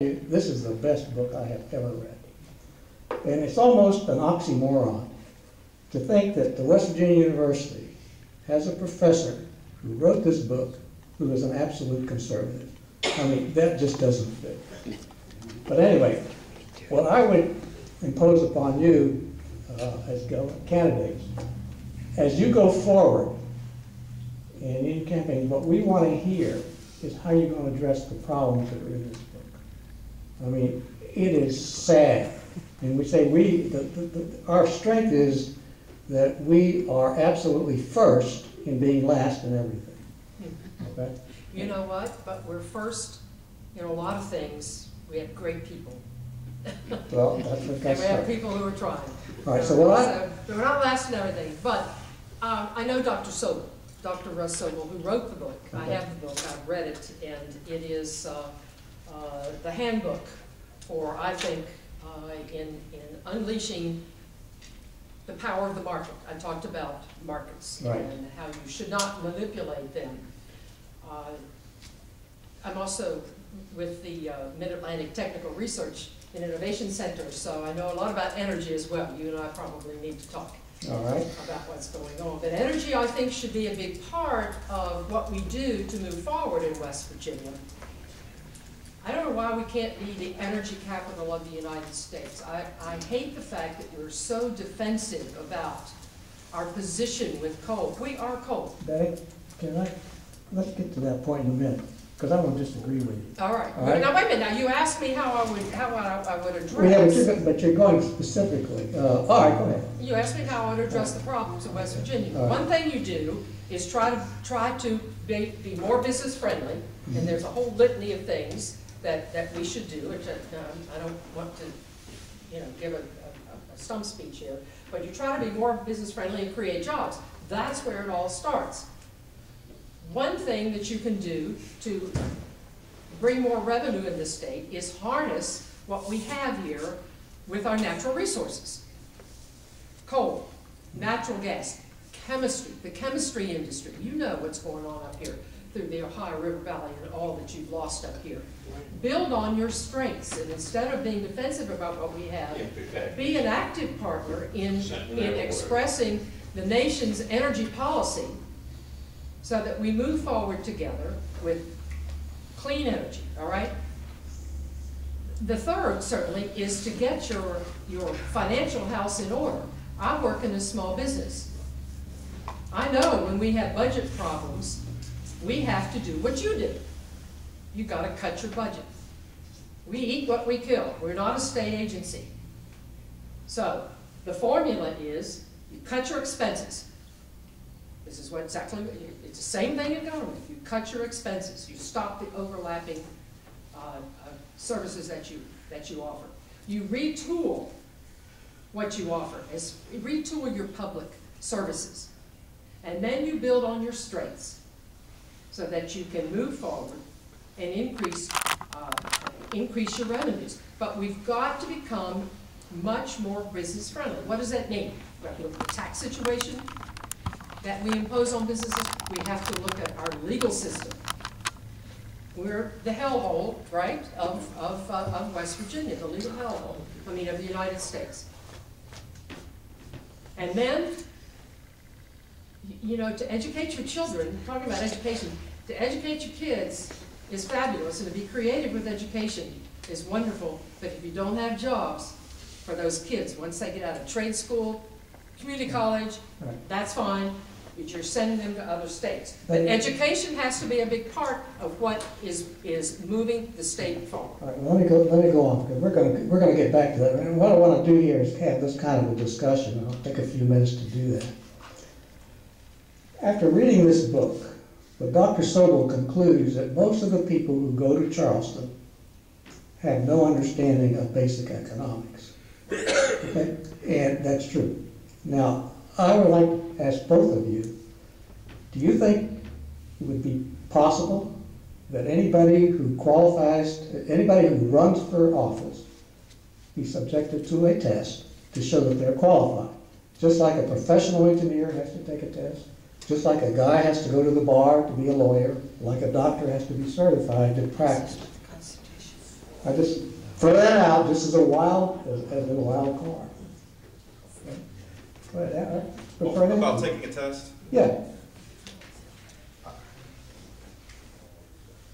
This is the best book I have ever read. And it's almost an oxymoron to think that the West Virginia University has a professor who wrote this book who is an absolute conservative. I mean, that just doesn't fit. But anyway, what I would impose upon you as candidates, as you go forward in your campaign, what we want to hear is how you're going to address the problems that are in this book. I mean, it is sad. And we say our strength is that we are absolutely first in being last in everything. Okay? You know what? But we're first in a lot of things. We have great people. Well, that's what and we have people who are trying. All right, so we're not last in everything. But I know Dr. Sobel, Dr. Russ Sobel, who wrote the book. Okay. I have the book. I've read it, and it is the handbook for, I think, in unleashing the power of the market. I talked about markets and how you should not manipulate them. I'm also with the Mid-Atlantic Technical Research and Innovation Center, so I know a lot about energy as well. You and I probably need to talk about what's going on. But energy, I think, should be a big part of what we do to move forward in West Virginia. I don't know why we can't be the energy capital of the United States. I hate the fact that we're so defensive about our position with coal. We are coal. Betty, let's get to that point in a minute, because I won't disagree with you. All right. Now wait a minute. Now you asked me how I would address. Yeah, but you're going specifically. All right, go ahead. You asked me how I would address the problems of West Virginia. One thing you do is try to be more business friendly, and there's a whole litany of things that we should do, which I don't want to, give a stump speech here, but you try to be more business friendly and create jobs. That's where it all starts. One thing that you can do to bring more revenue in the state is harness what we have here with our natural resources. Coal, natural gas, chemistry, the chemistry industry. You know what's going on up here through the Ohio River Valley and all that you've lost up here. Build on your strengths, and instead of being defensive about what we have, be an active partner in expressing the nation's energy policy so that we move forward together with clean energy, all right? The third, certainly, is to get your financial house in order. I work in a small business. I know when we have budget problems, we have to do what you do. You've got to cut your budget. We eat what we kill. We're not a state agency. So the formula is you cut your expenses. This is what exactly, it's the same thing in government. You cut your expenses. You stop the overlapping services that you offer. You retool what you offer. Retool your public services. And then you build on your strengths so that you can move forward and increase your revenues. But we've got to become much more business friendly. What does that mean? We have to look at the tax situation that we impose on businesses. We have to look at our legal system. We're the hellhole, right, of West Virginia, the legal hellhole, of the United States. And then, to educate your children, talking about education, to educate your kids is fabulous, and to be creative with education is wonderful, but if you don't have jobs for those kids, once they get out of trade school, community college, that's fine, but you're sending them to other states. But education has to be a big part of what is moving the state forward. All right, well, let me go on, because we're going to get back to that. And what I want to do here is have this kind of a discussion. I'll take a few minutes to do that. After reading this book, but Dr. Sobel concludes that most of the people who go to Charleston have no understanding of basic economics. Okay? And that's true. Now, I would like to ask both of you, do you think it would be possible that anybody who qualifies, anybody who runs for office, be subjected to a test to show that they're qualified? Just like a professional engineer has to take a test, just like a guy has to go to the bar to be a lawyer, like a doctor has to be certified to practice. I just throw that out just as a wild card. Okay. But, Well, about taking a test? Yeah.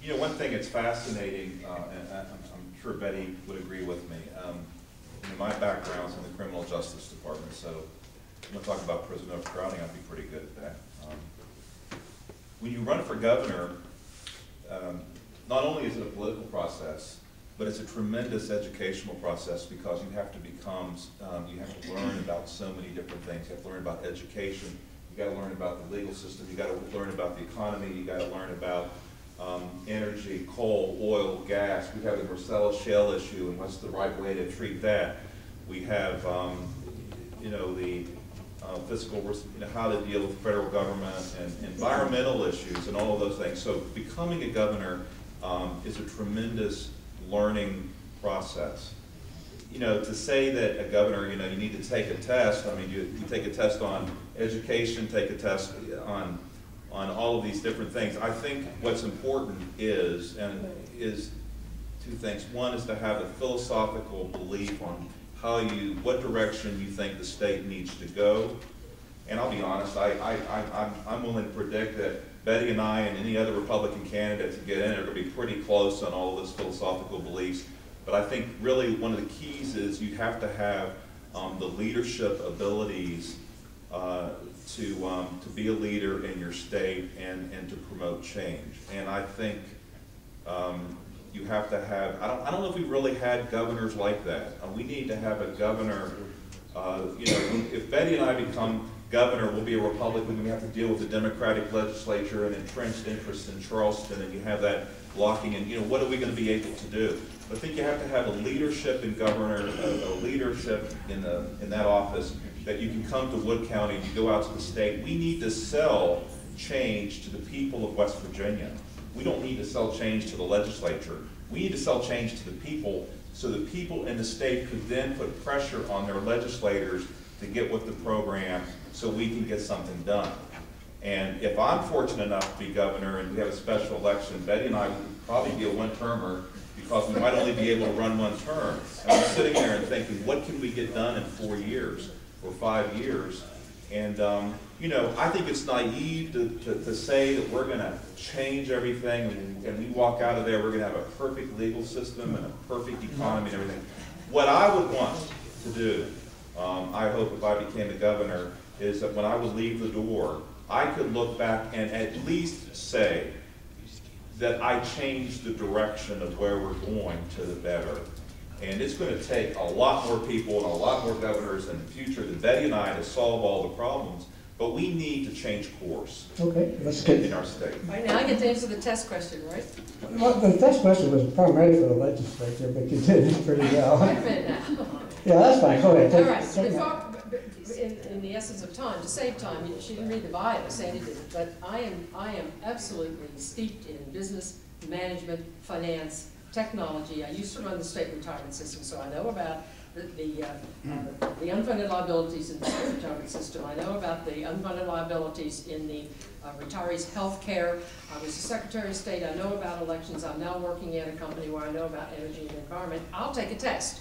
You know, one thing that's fascinating, and I'm sure Betty would agree with me, you know, my background's in the criminal justice department, so I'm going to talk about prison overcrowding. I'd be pretty good at that. When you run for governor, not only is it a political process, but it's a tremendous educational process because you have to become, you have to learn about so many different things. You have to learn about education. You got to learn about the legal system. You got to learn about the economy. You got to learn about energy, coal, oil, gas. We have the Marcellus Shale issue, and what's the right way to treat that. We have, you know, the fiscal, you know, how to deal with the federal government and environmental issues and all of those things. So becoming a governor is a tremendous learning process. You know, to say that a governor, you know, you need to take a test, I mean, you take a test on education, take a test on all of these different things. I think what's important is two things. One is to have a philosophical belief on what direction you think the state needs to go. And I'll be honest, I'm willing to predict that Betty and I and any other Republican candidate to get in are going to be pretty close on all of those philosophical beliefs. But I think really one of the keys is you have to have the leadership abilities to be a leader in your state and to promote change. And I think you have to have, I don't know if we really had governors like that. We need to have a governor, you know, if Betty and I become governor, we'll be a Republican, we have to deal with the Democratic legislature and entrenched interests in Charleston, and you have that blocking, and you know, what are we going to be able to do? I think you have to have a leadership in governor, a leadership in that office, that you can come to Wood County and you go out to the state. We need to sell change to the people of West Virginia. We don't need to sell change to the legislature. We need to sell change to the people, so the people in the state could then put pressure on their legislators to get with the program so we can get something done. And if I'm fortunate enough to be governor and we have a special election, Betty and I would probably be a one-termer because we might only be able to run one term. And I'm sitting there and thinking, what can we get done in 4 years or 5 years? And you know, I think it's naive to say that we're going to change everything and we walk out of there, we're going to have a perfect legal system and a perfect economy and everything. What I would want to do, I hope if I became a governor, is that when I would leave the door, I could look back and at least say that I changed the direction of where we're going to the better. And it's going to take a lot more people and a lot more governors in the future than Betty and I to solve all the problems. But we need to change course. Okay, let's get in our state. All right, now I get to answer the test question, right? Well, the test question was primarily for the legislature, but you did it pretty well. Wait a minute now. Yeah, that's fine. Go ahead. All right, in the essence of time, to save time, she didn't read the bio, Sandy didn't, but I am absolutely steeped in business, management, finance, technology. I used to run the state retirement system, so I know about the unfunded liabilities in the state retirement system. I know about the unfunded liabilities in the retirees' health care. I was the Secretary of State. I know about elections. I'm now working at a company where I know about energy and environment. I'll take a test.